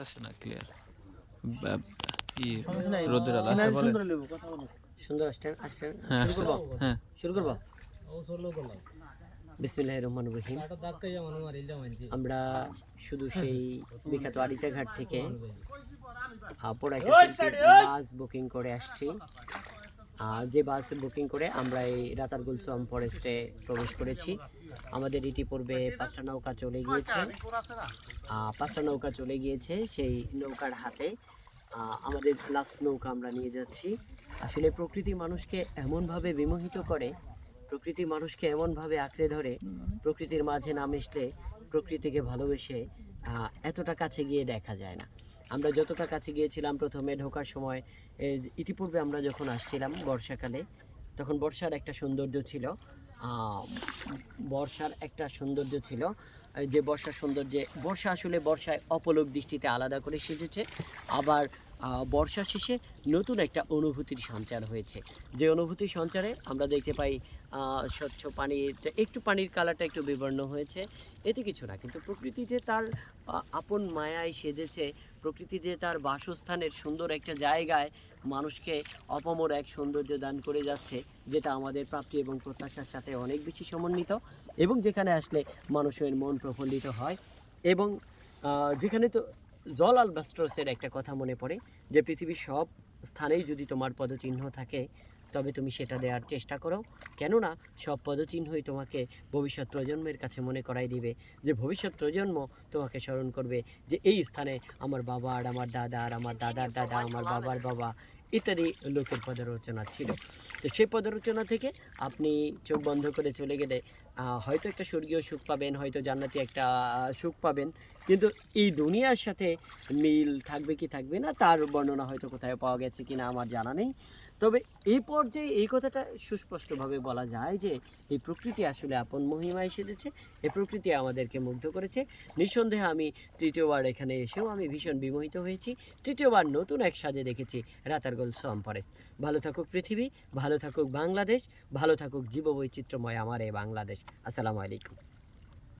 আসে না ক্লিয়ার। রোদের আলো আসে বলে সুন্দর আসছেন আসছেন হ্যাঁ শুরু করবো হ্যাঁ শুরু করবো বিসমিল্লাহির রহমানির রহিম। আমরা শুধু সেই বিখ্যাত আরিচা ঘাট থেকে বাস বুকিং করে আসছি। যে বাস বুকিং করে আমরা এই রাতারগুল সোয়াম ফরেস্টে প্রবেশ করেছি। আমাদের ইতিপূর্বে 5টা নৌকা চলে গিয়েছে। 5টা নৌকা চলে গিয়েছে। সেই নৌকার হাতে আমাদের লাস্ট নৌকা আমরা নিয়ে যাচ্ছি। আসলে প্রকৃতি মানুষকে এমনভাবে বিমোহিত করে, প্রকৃতি মানুষকে এমনভাবে আঁকড়ে ধরে, প্রকৃতির মাঝে না মিশলে প্রকৃতিকে ভালোবেসে এতটা কাছে গিয়ে দেখা যায় না। আমরা যতটা কাছে গিয়েছিলাম প্রথমে ঢোকার সময়, ইতিপূর্বে আমরা যখন আসছিলাম বর্ষাকালে, তখন বর্ষার একটা সৌন্দর্য ছিল। যে বর্ষার সৌন্দর্যে বর্ষা আসলে বর্ষায় অপলক দৃষ্টিতে আলাদা করে সেজেছে। আবার বর্ষা শেষে নতুন একটা অনুভূতির সঞ্চার হয়েছে। যে অনুভূতির সঞ্চারে আমরা দেখতে পাই স্বচ্ছ পানির একটু পানির কালারটা একটু বিবর্ণ হয়েছে, এতে কিছু না। কিন্তু প্রকৃতি যে তার আপন মায়ায় সেজেছে, প্রকৃতি যে তার বাসস্থানের সুন্দর একটা জায়গায় মানুষকে অপমর এক সৌন্দর্য দান করে যাচ্ছে, যেটা আমাদের প্রাপ্তি এবং প্রত্যাশার সাথে অনেক বেশি সমন্বিত, এবং যেখানে আসলে মানুষের মন প্রফুল্লিত হয়। এবং যেখানে তো জল আলবাস্ট্রসের একটা কথা মনে পড়ে যে পৃথিবীর সব স্থানেই যদি তোমার পদচিহ্ন থাকে তবে তুমি সেটা দেওয়ার চেষ্টা করো, কেননা সব পদচিহ্নই তোমাকে ভবিষ্যৎ প্রজন্মের কাছে মনে করাই দিবে, যে ভবিষ্যৎ প্রজন্ম তোমাকে স্মরণ করবে যে এই স্থানে আমার বাবা আর আমার দাদা আর আমার দাদার দাদা, আমার বাবার বাবা ইত্যাদি লোকের পদরচনা ছিল। তো সেই পদরচনা থেকে আপনি চোখ বন্ধ করে চলে গেলে হয়তো একটা স্বর্গীয় সুখ পাবেন, হয়তো জান্নাতি একটা সুখ পাবেন, কিন্তু এই দুনিয়ার সাথে মিল থাকবে কি থাকবে না তার বর্ণনা হয়তো কোথায় পাওয়া গেছে কিনা আমার জানা নেই। তবে এই পর্যায়ে এই কথাটা সুস্পষ্টভাবে বলা যায় যে এই প্রকৃতি আসলে আপন মহিমায় সেজেছে, এই প্রকৃতি আমাদেরকে মুগ্ধ করেছে। নিঃসন্দেহে আমি তৃতীয়বার এখানে এসেও আমি ভীষণ বিমোহিত হয়েছি। তৃতীয়বার নতুন এক সাজে দেখেছি রাতারগুল সোয়াম ফরেস্ট। ভালো থাকুক পৃথিবী, ভালো থাকুক বাংলাদেশ, ভালো থাকুক জীববৈচিত্র্যময় আমার এই বাংলাদেশ। আসসালামু আলাইকুম।